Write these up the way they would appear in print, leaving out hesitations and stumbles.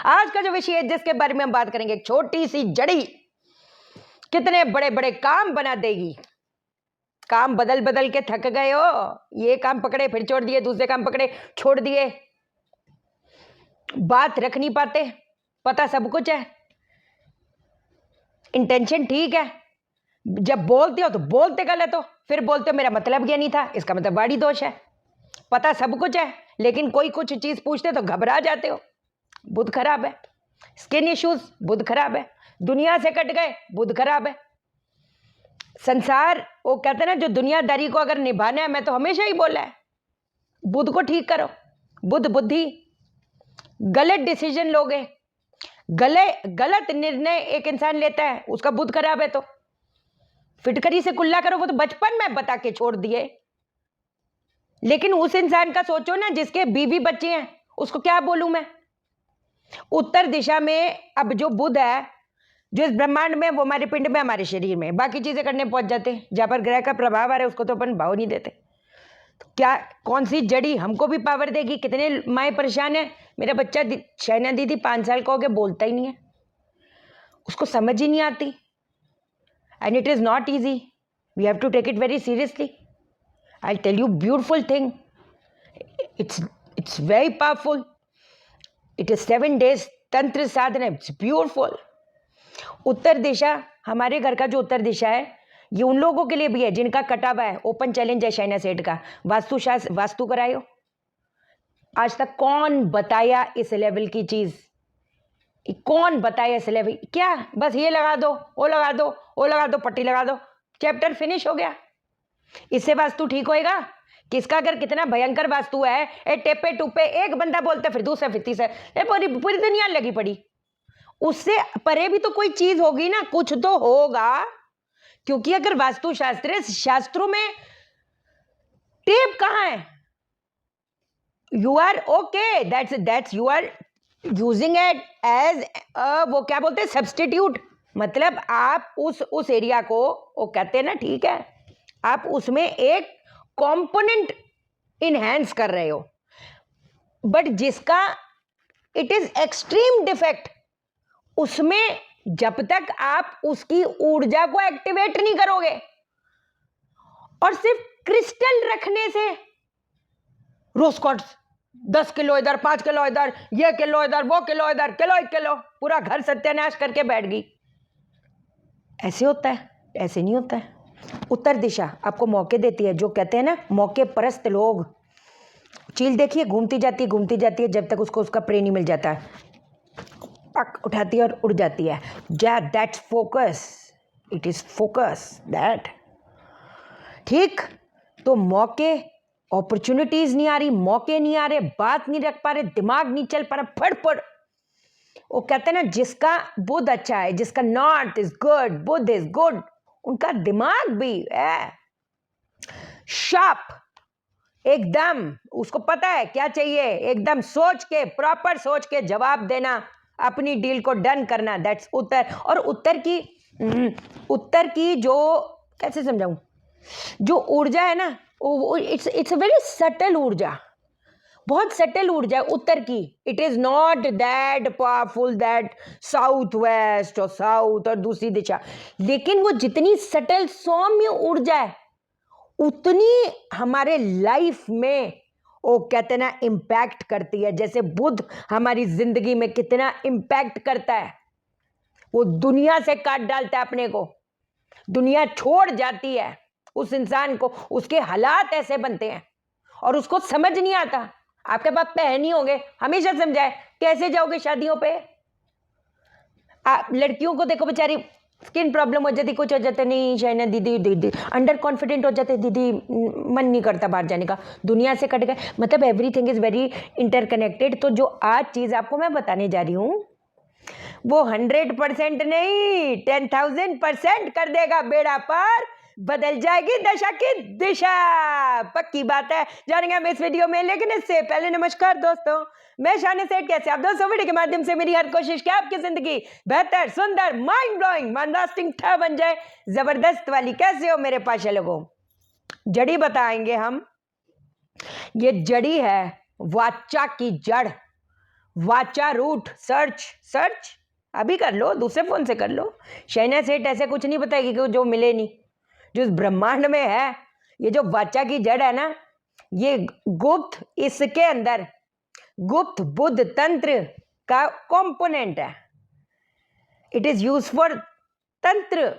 आज का जो विषय है जिसके बारे में हम बात करेंगे, एक छोटी सी जड़ी कितने बड़े बड़े काम बना देगी। काम बदल बदल के थक गए हो, ये काम पकड़े फिर छोड़ दिए, दूसरे काम पकड़े छोड़ दिए, बात रख नहीं पाते, पता सब कुछ है, इंटेंशन ठीक है, जब बोलते हो तो बोलते गलत हो, फिर बोलते हो मेरा मतलब ये नहीं था, इसका मतलब बड़ी दोष है। पता सब कुछ है लेकिन कोई कुछ चीज पूछते तो घबरा जाते हो, बुध खराब है। स्किन इश्यूज, बुध खराब है। दुनिया से कट गए, बुध खराब है। संसार, वो कहते हैं ना, जो दुनियादारी को अगर निभाना है, मैं तो हमेशा ही बोला है, बुध को ठीक करो। बुध बुद्धि, गलत डिसीजन लोगे, गलत निर्णय एक इंसान लेता है, उसका बुध खराब है। तो फिटकरी से कुल्ला करो, वो तो बचपन में बता के छोड़ दिए। लेकिन उस इंसान का सोचो ना जिसके बीवी बच्चे हैं, उसको क्या बोलूं मैं। उत्तर दिशा में अब जो बुध है, जो इस ब्रह्मांड में, वो हमारे पिंड में, हमारे शरीर में, बाकी चीजें करने पहुंच जाते हैं। जहां पर ग्रह का प्रभाव आ रहा है उसको तो अपन भाव नहीं देते। तो क्या, कौन सी जड़ी हमको भी पावर देगी। कितने माए परेशान है। मेरा बच्चा शैना दीदी 5 साल का हो गया, बोलता ही नहीं है, उसको समझ ही नहीं आती। And it is not easy, we have to take it very seriously. I tell you beautiful thing, it's very powerful. It is 7 days तंत्र साधना, इट्स ब्यूटिफुल। उत्तर दिशा, हमारे घर का जो उत्तर दिशा है, ये उन लोगों के लिए भी है जिनका कटा हुआ है। ओपन चैलेंज है शैना सेठ का। वास्तुशास्त्र, वास्तु करायो। आज तक कौन बताया इस लेवल की चीज, कौन बताया इस लेवल। क्या बस ये लगा दो, वो लगा दो, वो लगा दो, पट्टी लगा दो, चैप्टर फिनिश हो गया। इससे वास्तु ठीक होएगा। किसका अगर कितना भयंकर वास्तु है, ए टेपे टुपे, एक बंदा बोलता फिर दूसरा फिर तीसरा, पूरी पूरी दुनिया लगी पड़ी। उससे परे भी तो कोई चीज होगी ना, कुछ तो होगा। क्योंकि अगर वास्तु शास्त्र है, शास्त्रों में टेप कहां है। You are okay, that's you are using it as वो क्या बोलते हैं, सब्स्टिट्यूट। मतलब आप उस एरिया को, वो कहते हैं ना, ठीक है, आप उसमें एक कंपोनेंट इनहैंस कर रहे हो। बट जिसका इट इज एक्सट्रीम डिफेक्ट, उसमें जब तक आप उसकी ऊर्जा को एक्टिवेट नहीं करोगे, और सिर्फ क्रिस्टल रखने से, रोज क्वार्ट्ज 10 किलो इधर, 5 किलो इधर, ये किलो इधर, वो किलो इधर, किलो 1 किलो, पूरा घर सत्यानाश करके बैठ गई। ऐसे होता है? ऐसे नहीं होता है। उत्तर दिशा आपको मौके देती है, जो कहते हैं ना मौके परस्त लोग। चील देखिए, घूमती जाती है जब तक उसको उसका प्रे नहीं मिल जाता है, पक उठाती है और उड़ जाती है। That's focus, it is focus that. ठीक, तो मौके, अपॉर्चुनिटीज नहीं आ रही, मौके नहीं आ रहे, बात नहीं रख पा रहे, दिमाग नहीं चल पा रहा, फड़। वो कहते हैं ना, जिसका बुध अच्छा है, जिसका north is good, Budh is good, उनका दिमाग भी है शार्प एकदम। उसको पता है क्या चाहिए, एकदम सोच के, प्रॉपर सोच के जवाब देना, अपनी डील को डन करना। दैट्स उत्तर। और उत्तर की जो, कैसे समझाऊं, जो ऊर्जा है ना, इट्स अ वेरी सटल ऊर्जा, बहुत सटल ऊर्जा है उत्तर की। It is not that powerful that south west और साउथ और दूसरी दिशा। लेकिन वो जितनी सटल सौम्य ऊर्जा है, उतनी हमारे लाइफ में, वो कहते ना, इम्पैक्ट करती है। जैसे बुध हमारी जिंदगी में कितना इम्पैक्ट करता है, वो दुनिया से काट डालता है अपने को, दुनिया छोड़ जाती है उस इंसान को, उसके हालात ऐसे बनते हैं और उसको समझ नहीं आता। आपके पास बहन ही होंगे, हमेशा समझाए, कैसे जाओगे शादियों पे। लड़कियों को देखो, बेचारी स्किन प्रॉब्लम हो जाती, कुछ हो जाता, नहीं शैना दीदी अंडर कॉन्फिडेंट हो जाते, दीदी मन नहीं करता बाहर जाने का, दुनिया से कट गए। मतलब एवरीथिंग इज वेरी इंटरकनेक्टेड। तो जो आज चीज आपको मैं बताने जा रही हूं, वो 100% नहीं, 10,000% कर देगा बेड़ा पार, बदल जाएगी दशा की दिशा, पक्की बात है। जानेंगे हम इस वीडियो में। लेकिन इससे पहले नमस्कार दोस्तों, मैं शैना सेठ। कैसे आप दोस्तों? वीडियो के माध्यम से मेरी हर कोशिश कि आपकी जिंदगी बेहतर, सुंदर, माइंड ब्लोइंग, मन लास्टिंग बन जाए, जबरदस्त वाली। कैसे हो मेरे पाशा लोगों? जड़ी बताएंगे हम। ये जड़ी है वाचा की जड़। वाचा रूट सर्च सर्च अभी कर लो, दूसरे फोन से कर लो। शहनाज सेठ ऐसे कुछ नहीं बताएगी कि जो मिले नहीं, जो इस ब्रह्मांड में है। ये जो वाचा की जड़ है ना, ये गुप्त, इसके अंदर गुप्त बुद्ध तंत्र का कंपोनेंट है। इट इज यूज फॉर तंत्र,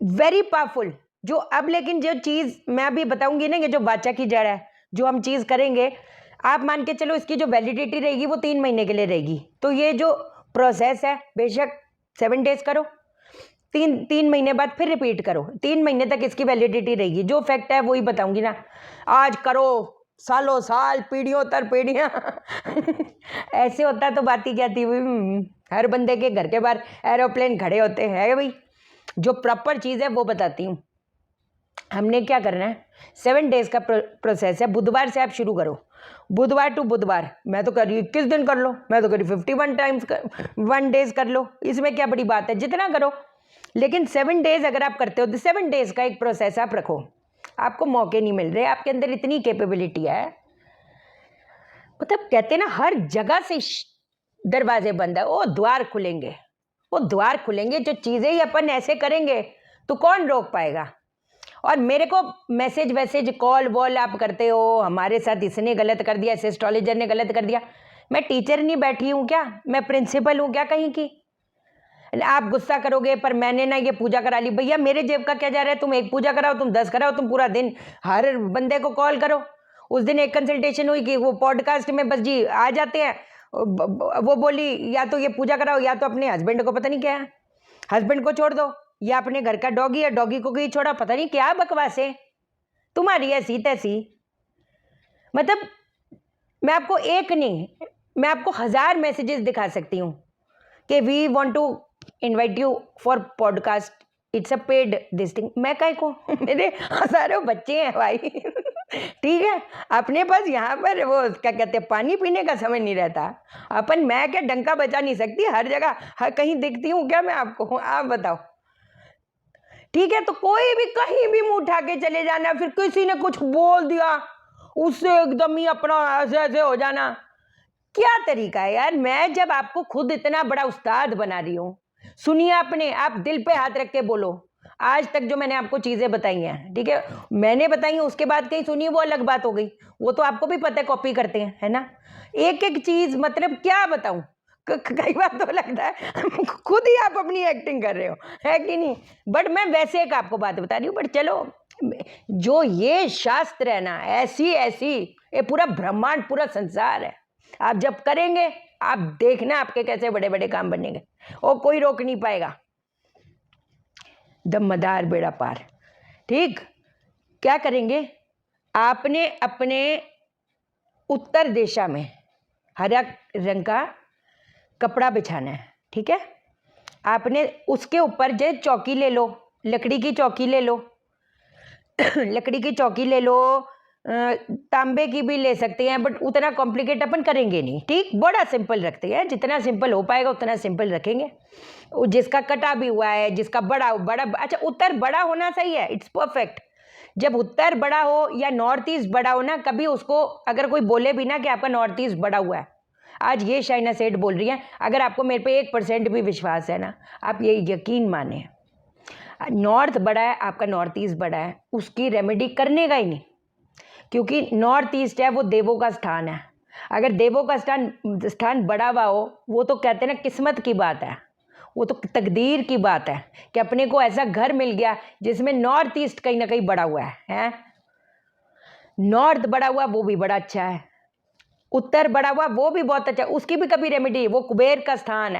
वेरी पावरफुल। जो अब लेकिन जो चीज मैं अभी बताऊंगी ना, ये जो वाचा की जड़ है, जो हम चीज करेंगे, आप मान के चलो इसकी जो वैलिडिटी रहेगी वो 3 महीने के लिए रहेगी। तो ये जो प्रोसेस है बेशक 7 डेज करो, 3 महीने बाद फिर रिपीट करो, 3 महीने तक इसकी वैलिडिटी रहेगी। जो फैक्ट है वही बताऊंगी ना, आज करो सालों साल पीढ़ियों तर पीढ़ियां ऐसे होता तो बात ही क्या थी। हर बंदे के घर के बाहर एरोप्लेन खड़े होते हैं भाई। जो प्रॉपर चीज़ है वो बताती हूँ। हमने क्या करना है, 7 डेज का प्रोसेस है। बुधवार से आप शुरू करो, बुधवार टू बुधवार। मैं तो कर रही हूँ 21 दिन कर लो, मैं तो कर रही 51 टाइम्स 1 डेज कर लो, इसमें क्या बड़ी बात है, जितना करो। लेकिन 7 डेज अगर आप करते हो तो 7 डेज का एक प्रोसेस आप रखो। आपको मौके नहीं मिल रहे, आपके अंदर इतनी कैपेबिलिटी है। मतलब कहते हैं ना, हर जगह से दरवाजे बंद है, वो द्वार खुलेंगे, वो द्वार खुलेंगे। जो चीजें ही अपन ऐसे करेंगे तो कौन रोक पाएगा। और मेरे को मैसेज वैसेज कॉल वॉल आप करते हो, हमारे साथ इसने गलत कर दिया, इस एस्ट्रोलॉजर ने गलत कर दिया। मैं टीचर नहीं बैठी हूँ क्या, मैं प्रिंसिपल हूँ क्या कहीं की। आप गुस्सा करोगे पर मैंने ना ये पूजा करा ली, भैया मेरे जेब का क्या जा रहा है। तुम एक पूजा कराओ, तुम 10 कराओ, तुम पूरा दिन हर बंदे को कॉल करो। उस दिन एक कंसल्टेशन हुई कि वो पॉडकास्ट में बस जी आ जाते हैं। वो बोली या तो ये पूजा कराओ या तो अपने हस्बैंड को, पता नहीं क्या है, हस्बैंड को छोड़ दो, या अपने घर का डॉगी है, डॉगी को कहीं छोड़ा, पता नहीं क्या बकवास है तुम्हारी ऐसी तैसी। मतलब मैं आपको एक नहीं, मैं आपको 1000 मैसेजेस दिखा सकती हूँ कि we want to invite you for podcast, it's a paid this thing. मैं कहीं को मेरे हजारों बच्चे हैं भाई ठीक है, अपने पास यहाँ पर वो क्या कहते हैं पानी पीने का समय नहीं रहता। अपन मैं क्या डंका बजा नहीं सकती, हर जगह हर कहीं दिखती हूँ क्या मैं आपको, आप बताओ। ठीक है, तो कोई भी कहीं भी मुंह उठा के चले जाना, फिर किसी ने कुछ बोल दिया उससे एकदम ही अपना ऐसे ऐसे हो जाना, क्या तरीका है यार। मैं जब आपको खुद इतना बड़ा उस्ताद बना रही हूँ, सुनिए अपने, आप दिल पे हाथ रख के बोलो। आज तक जो मैंने आपको चीजें बताई हैं, ठीक है, मैंने बताई हैं, उसके बाद कहीं सुनिए वो अलग बात हो गई। वो तो आपको भी पता है, कॉपी करते हैं, है ना। एक एक चीज मतलब क्या बताऊं, कई बार तो लगता है खुद ही आप अपनी एक्टिंग कर रहे हो, है कि नहीं। बट मैं वैसे एक आपको बात बता रही हूँ। बट चलो, जो ये शास्त्र है ना, ऐसी ऐसी ये पूरा ब्रह्मांड पूरा संसार है। आप जब करेंगे आप देखना आपके कैसे बड़े बड़े काम बनेंगे, और कोई रोक नहीं पाएगा। दमदार बेड़ा पार। ठीक, क्या करेंगे, आपने अपने उत्तर दिशा में हरा रंग का कपड़ा बिछाना है। ठीक है, आपने उसके ऊपर जो चौकी ले लो, लकड़ी की चौकी ले लो लकड़ी की चौकी ले लो, तांबे की भी ले सकते हैं, बट उतना कॉम्प्लिकेट अपन करेंगे नहीं। ठीक, बड़ा सिंपल रखते हैं, जितना सिंपल हो पाएगा उतना सिंपल रखेंगे। जिसका कटा भी हुआ है, जिसका बड़ा बड़ा, अच्छा उत्तर बड़ा होना सही है, इट्स परफेक्ट। जब उत्तर बड़ा हो या नॉर्थ ईस्ट बड़ा हो ना, कभी उसको अगर कोई बोले भी ना कि आपका नॉर्थ ईस्ट बड़ा हुआ है, आज ये शाइना सेठ बोल रही है, अगर आपको मेरे पे 1% भी विश्वास है ना, आप ये यकीन माने, नॉर्थ बड़ा है, आपका नॉर्थ ईस्ट बड़ा है, उसकी रेमेडी करने का ही नहीं। क्योंकि नॉर्थ ईस्ट है वो देवों का स्थान है। अगर देवों का स्थान बड़ा हुआ हो, वो तो कहते हैं ना किस्मत की बात है, वो तो तकदीर की बात है कि अपने को ऐसा घर मिल गया जिसमें नॉर्थ ईस्ट कहीं ना कहीं बड़ा हुआ है। नॉर्थ बड़ा हुआ वो भी बड़ा अच्छा है, उत्तर बड़ा हुआ वो भी बहुत अच्छा, उसकी भी कभी रेमेडी, वो कुबेर का स्थान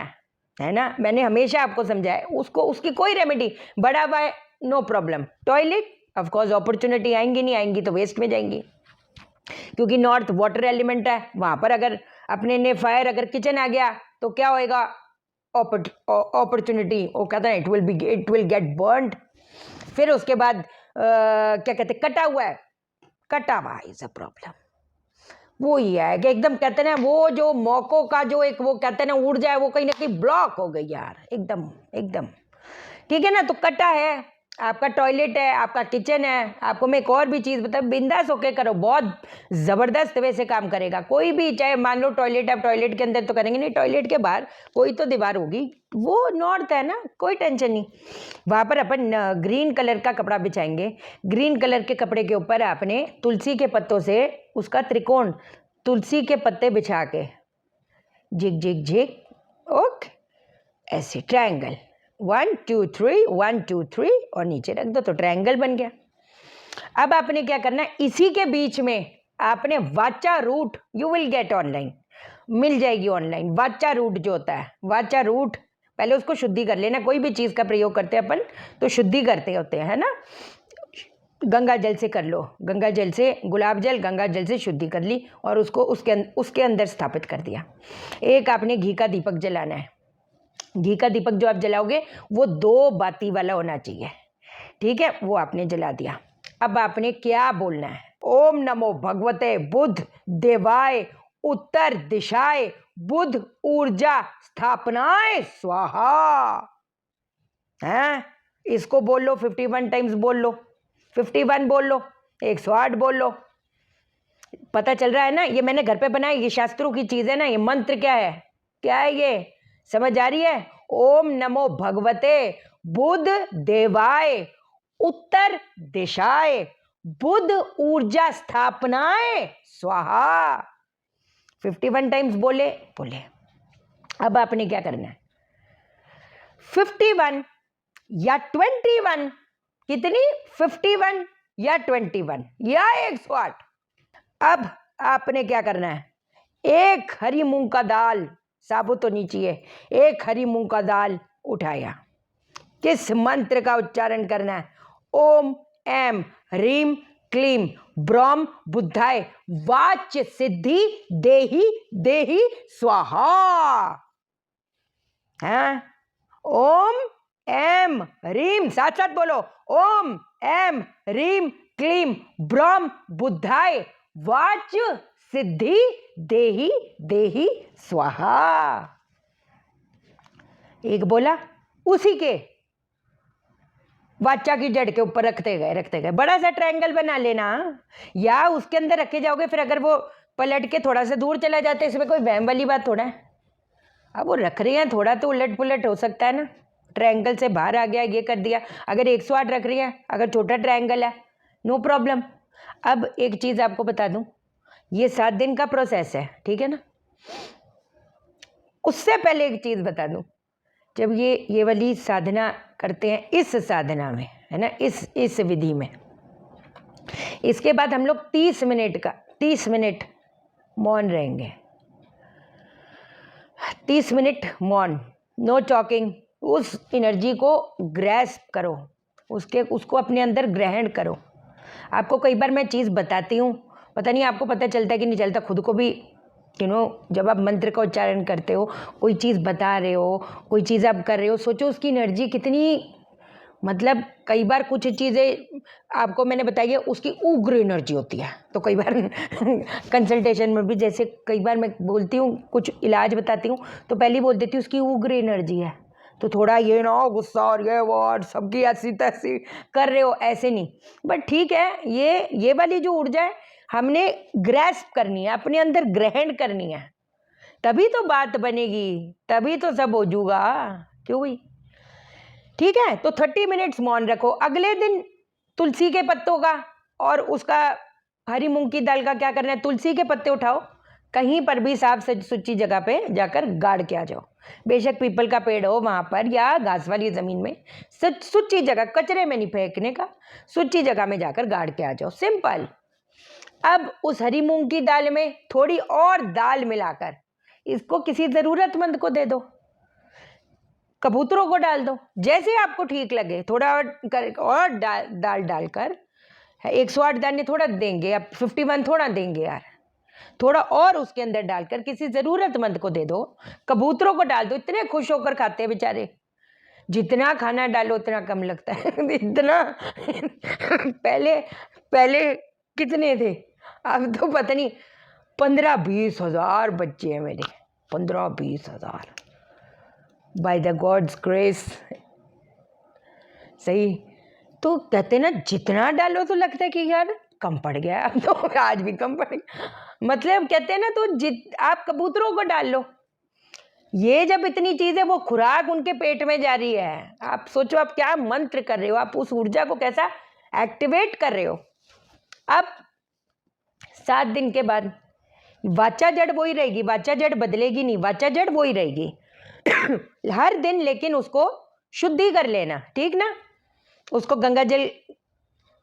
है ना। मैंने हमेशा आपको समझाया, उसको उसकी कोई रेमेडी, बड़ा हुआ है no problem. Toilet of course opportunity आएंगी, नहीं आएंगी तो वेस्ट में जाएंगी, क्योंकि नॉर्थ वाटर एलिमेंट है, वहां पर अगर अपने ने फायर, अगर किचन आ गया तो क्या होएगा, अपॉर्चुनिटी, वो कहता है इट विल गेट बर्न्ड। फिर उसके बाद क्या कहते, कटा हुआ है, कटा हुआ इज अ प्रॉब्लम। वो ही है कि एकदम कहते हैं ना, वो जो मौकों का जो एक वो कहते हैं ना ऊर्जा है, वो कहीं ना कहीं ब्लॉक हो गई यार, एकदम एकदम। ठीक है ना, तो कटा है आपका टॉयलेट है, आपका किचन है, आपको मैं एक और भी चीज़ बता, बिंदास होके करो, बहुत ज़बरदस्त वैसे काम करेगा। कोई भी, चाहे मान लो टॉयलेट, आप टॉयलेट के अंदर तो करेंगे नहीं, टॉयलेट के बाहर कोई तो दीवार होगी, वो नॉर्थ है ना, कोई टेंशन नहीं। वहाँ पर अपन ग्रीन कलर का कपड़ा बिछाएंगे। ग्रीन कलर के कपड़े के ऊपर आपने तुलसी के पत्तों से उसका त्रिकोण, तुलसी के पत्ते बिछा के झिक झिक झिक, ओके, ऐसे ट्रायंगल, 1 2 3 1 2 3 और नीचे रख दो तो ट्रायंगल बन गया। अब आपने क्या करना है, इसी के बीच में आपने वाचा root, you will get online, मिल जाएगी ऑनलाइन। वाचा रूट जो होता है, वाचा रूट, पहले उसको शुद्धि कर लेना। कोई भी चीज़ का प्रयोग करते हैं अपन तो शुद्धि करते होते हैं, है ना। गंगा जल से कर लो, गंगा जल से, गुलाब जल गंगा जल से शुद्धि कर ली और उसको उसके अंदर स्थापित कर दिया। एक आपने घी का दीपक जलाना है। घी का दीपक जो आप जलाओगे वो 2 बाती वाला होना चाहिए, ठीक है, वो आपने जला दिया। अब आपने क्या बोलना है, ओम नमो भगवते बुद्ध देवाय उत्तर दिशाए बुद्ध ऊर्जा स्थापनाए स्वाहा। हैं, इसको बोल लो, 51 टाइम्स बोल लो, 51 बोल लो, 108 बोल लो। पता चल रहा है ना, ये मैंने घर पे बनाई, ये शास्त्रों की चीज है ना। ये मंत्र क्या है, क्या है ये, समझ आ रही है। ओम नमो भगवते बुद्ध देवाय उत्तर दिशाए बुद्ध ऊर्जा स्थापनाए स्वाहा। 51 टाइम्स बोले बोले। अब आपने क्या करना है, 51 या 21, कितनी, 51 या 21 या 108। अब आपने क्या करना है, एक हरी मूंग का दाल, साबुत तो नहीं चाहिए, एक हरी मूंग का दाल उठाया। किस मंत्र का उच्चारण करना है, ओम एम ह्रीम क्लीम ब्रह्म बुद्धाय वाच्य सिद्धि देहि देहि स्वाहा। है, ओम एम ह्रीम, साथ साथ बोलो, ओम एम ह्रीम क्लीम ब्रह्म बुद्धाय वाच्य सिद्धि देहि देहि स्वाहा। एक बोला, उसी के वाचा की जड़ के ऊपर रखते गए, बड़ा सा ट्रायंगल बना लेना, या उसके अंदर रखे जाओगे, फिर अगर वो पलट के थोड़ा सा दूर चला जाता है, इसमें कोई वहम वाली बात थोड़ा है। अब वो रख रही हैं, थोड़ा तो उलट पुलट हो सकता है ना, ट्रायंगल से बाहर आ गया, ये कर दिया। अगर 108 रख रही है, अगर छोटा ट्रायंगल है, नो प्रॉब्लम। अब एक चीज़ आपको बता दूं, ये 7 दिन का प्रोसेस है, ठीक है ना। उससे पहले एक चीज़ बता दूं, जब ये वाली साधना करते हैं, इस साधना में, है ना, इस विधि में, इसके बाद हम लोग 30 मिनट मौन रहेंगे। 30 मिनट मौन, नो टॉकिंग। उस एनर्जी को ग्रैस्प करो, उसको अपने अंदर ग्रहण करो। आपको कई बार मैं चीज़ बताती हूँ, पता नहीं आपको पता चलता है कि नहीं चलता, खुद को भी जब आप मंत्र का उच्चारण करते हो, कोई चीज़ बता रहे हो, कोई चीज़ आप कर रहे हो, सोचो उसकी एनर्जी कितनी, मतलब कई बार कुछ चीज़ें आपको मैंने बताई है, उसकी उग्र एनर्जी होती है। तो कई बार कंसल्टेशन में भी, जैसे कई बार मैं बोलती हूँ, कुछ इलाज बताती हूँ, तो पहले बोल देती हूँ उसकी उग्र एनर्जी है, तो थोड़ा ये ना गुस्सा और ये वो और सबकी ऐसी तैसी कर रहे हो, ऐसे नहीं। बट ठीक है, ये वाली जो ऊर्जा है हमने ग्रैस्प करनी है, अपने अंदर ग्रहण करनी है, तभी तो बात बनेगी, तभी तो सब हो जाऊगा, क्यों भाई। ठीक है, तो 30 मिनट्स मौन रखो। अगले दिन तुलसी के पत्तों का और उसका हरी मूंग की दाल का क्या करना है, तुलसी के पत्ते उठाओ, कहीं पर भी साफ सुथरी जगह पे जाकर गाड़ के आ जाओ। बेशक पीपल का पेड़ हो वहां पर, या घास वाली जमीन में, सुच्ची जगह, कचरे में नहीं फेंकने का, सुच्ची जगह में जाकर गाड़ के आ जाओ, सिंपल। अब उस हरी मूंग की दाल में थोड़ी और दाल मिलाकर इसको किसी जरूरतमंद को दे दो, कबूतरों को डाल दो, जैसे आपको ठीक लगे। थोड़ा और दाल डालकर, 108 दाने थोड़ा देंगे, अब 51 थोड़ा देंगे यार, थोड़ा और उसके अंदर डालकर किसी जरूरतमंद को दे दो, कबूतरों को डाल दो, इतने खुश होकर खाते हैं बेचारे। जितना खाना डालो उतना कम लगता है इतना पहले कितने थे, अब तो पता नहीं 15-20 हजार बच्चे हैं मेरे, 15-20 हजार, बाय द गॉड्स ग्रेस। सही, तो कहते ना जितना डालो तो लगता है कि यार कम पड़ गया, अब तो आज भी कम पड़ गया। मतलब कहते हैं ना, तो आप कबूतरों को डाल लो, ये जब इतनी चीजें, वो खुराक उनके पेट में जा रही है, आप सोचो आप क्या मंत्र कर रहे हो, आप उस ऊर्जा को कैसा एक्टिवेट कर रहे हो। अब 7 दिन के बाद वाचा जड़ वही रहेगी, वाचा जड़ बदलेगी नहीं, वाचा जड़ वही रहेगी। हर दिन लेकिन उसको शुद्धि कर लेना, ठीक ना, उसको गंगा जल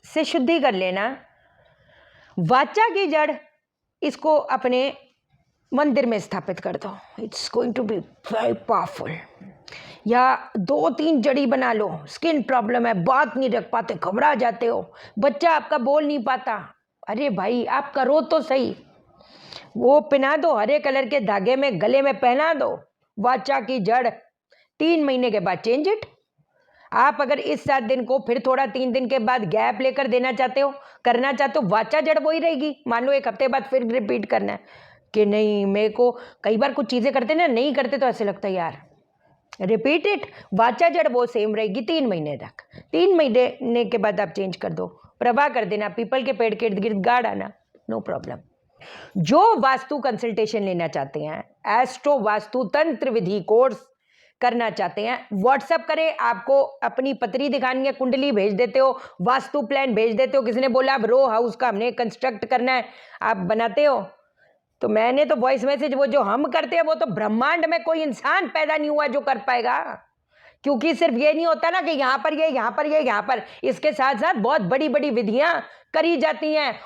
से शुद्धि कर लेना। वाचा की जड़ इसको अपने मंदिर में स्थापित कर दो, it's going to be very powerful. या 2-3 जड़ी बना लो, स्किन प्रॉब्लम है, बात नहीं रख पाते, घबरा जाते हो, बच्चा आपका बोल नहीं पाता, अरे भाई आप करो तो सही, वो पहना दो, हरे कलर के धागे में गले में पहना दो, वाचा की जड़। 3 महीने के बाद चेंज इट। आप अगर इस 7 दिन को फिर थोड़ा 3 दिन के बाद गैप लेकर देना चाहते हो, करना चाहते हो, वाचा जड़ वही रहेगी। मान लो 1 हफ्ते बाद फिर रिपीट करना है कि नहीं, मेरे को कई बार कुछ चीजें करते ना, नहीं करते तो ऐसे लगता है यार, रिपीट इट, वाचा जड़ वो सेम रहेगी 3 महीने तक। 3 महीने के बाद आप चेंज कर दो, प्रवाह कर देना, पीपल के पेड़ के इर्द गिर्द गाड़ आना, नो प्रॉब्लम। जो वास्तु कंसल्टेशन लेना चाहते हैं, एस्ट्रो वास्तु तंत्र विधि कोर्स करना चाहते हैं, व्हाट्सएप करें, आपको अपनी पत्री दिखानी है, कुंडली भेज देते हो, वास्तु प्लान भेज देते हो, किसी ने बोला अब रो हाउस का हमने कंस्ट्रक्ट करना है, आप बनाते हो, तो मैंने तो वॉइस मैसेज, वो जो हम करते हैं वो तो ब्रह्मांड में कोई इंसान पैदा नहीं हुआ जो कर पाएगा, क्योंकि सिर्फ ये नहीं होता ना कि यहाँ पर ये, यहाँ पर ये, यहाँ पर, इसके साथ साथ बहुत बड़ी बड़ी विधियां करी जाती हैं,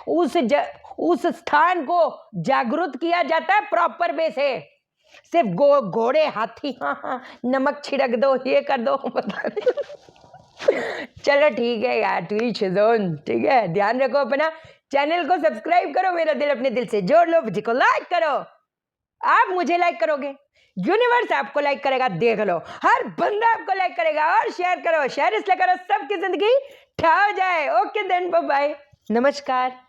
उस स्थान को जागृत किया जाता है प्रॉपर वे से। सिर्फ घोड़े हाथी हाँ नमक छिड़क दो, ये कर दो, पता नहीं। चलो ठीक है यार, ठीक है, ध्यान रखो अपना, चैनल को सब्सक्राइब करो, मेरा दिल अपने दिल से जोड़ लो, वीडियो को लाइक करो, आप मुझे लाइक करोगे, यूनिवर्स आपको लाइक करेगा, देख लो, हर बंदा आपको लाइक करेगा, और शेयर करो, शेयर इसलिए करो सबकी जिंदगी ठा हो जाए। ओके देन, बाय बाय, नमस्कार।